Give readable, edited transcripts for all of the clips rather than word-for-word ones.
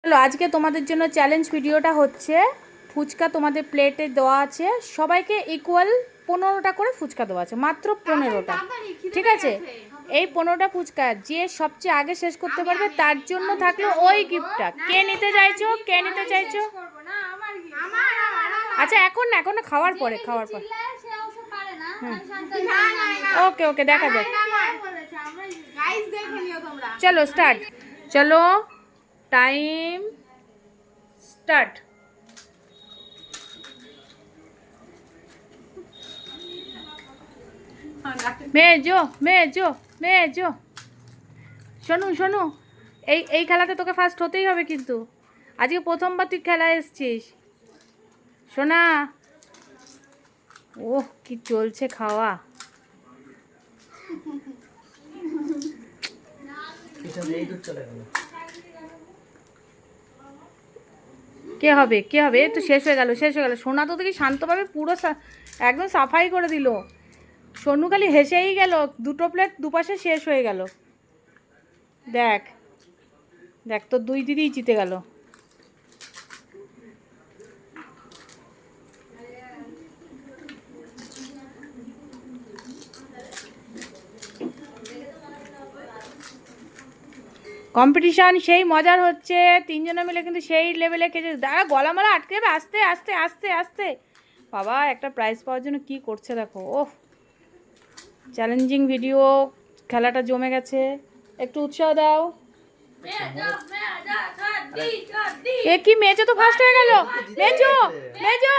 চলো আজকে তোমাদের জন্য চ্যালেঞ্জ ভিডিওটা হচ্ছে ফুচকা তোমাদের প্লেটে দেওয়া আছে সবাইকে ইকুয়াল 15টা করে ফুচকা দেওয়া আছে মাত্র 15টা। ঠিক আছে, এই 15টা ফুচকা যে সবচেয়ে আগে শেষ করতে পারবে তার জন্য থাকলো ওই গিফটটা। কে নিতে চাইছো, কে নিতে চাইছো? আচ্ছা এখন না, এখন না, খাওয়ার পরে, খাওয়ার পর। ওকে ওকে, দেখা যাক। চলো স্টার্ট, চলো টাইম স্টার্ট। মেজো মেজো মেজো, শোনু শোনু, এই খেলাতে তোকে ফার্স্ট হতেই হবে কিন্তু। আজকে প্রথমবার তুই খেলায় এসছিস সোনা। ওহ কি চলছে খাওয়া। কে হবে, কে হবে? তো শেষ হয়ে গেল, শেষ হয়ে গেল। সোনা তো দেখি শান্তভাবে পুরো একদম সাফাই করে দিল। সোনু খালি হেসেই গেল, দুটো প্লেট দুপাশে শেষ হয়ে গেল। দেখ দেখ, তোর দুই দিদিই জিতে গেল। কম্পিটিশান সেই মজার হচ্ছে, তিনজনে মিলে কিন্তু সেই লেভেলে খেয়েছে। দাঁড়া, গলামালা আটকে যাবে, আস্তে আস্তে আস্তে আস্তে। বাবা একটা প্রাইজ পাওয়ার জন্য কি করছে দেখো। ওহ চ্যালেঞ্জিং ভিডিও, খেলাটা জমে গেছে। একটু উৎসাহ দাও। এ কি, মেজো তো ফার্স্ট হয়ে গেল। মেজো মেজো,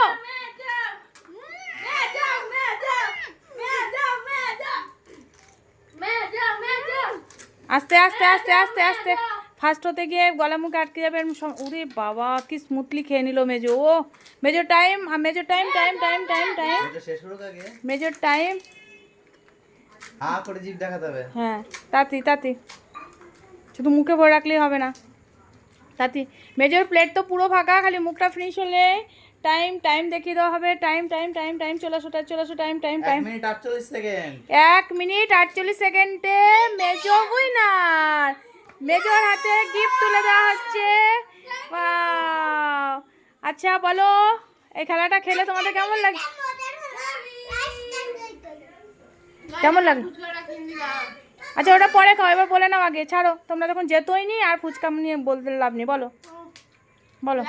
আস্তে আস্তে আস্তে আস্তে আস্তে। ফার্স্ট হতে গিয়ে গলা মুখে আটকে যাবে। ওরে বাবা কি স্মুথলি খেয়ে নিল মেজো। ও major time, major time, time time time time, major time. হ্যাঁ করে জিভ দেখাতে হবে। হ্যাঁ তাতি তাতি, শুধু মুখে ভরে রাখলেই হবে না। তাতি মেজর প্লেট তো পুরো ফাঁকা, খালি মুখটা ফিনিশ হলে টাইম টাইম দেখিয়ে দেওয়া হবে। টাইম টাইম টাইম টাইম, চলে আসো চলে আসো, time time time. 1 minute 48 second. 1 minute 48 সেকেন্ডে মেজো উইনার। মেজোর হাতে গিফট তুলে দেওয়া হচ্ছে। ওয়াও, আচ্ছা বলো এই খেলাটা খেলে তোমাদের কেমন লাগে? কেমন লাগে? আচ্ছা ওটা পরে খাও, এবার বলে নাও আগে। ছাড়ো, তোমরা তখন যেতই নি আর ফুচকা নিয়ে বলতে লাভ নেই। বলো বলো।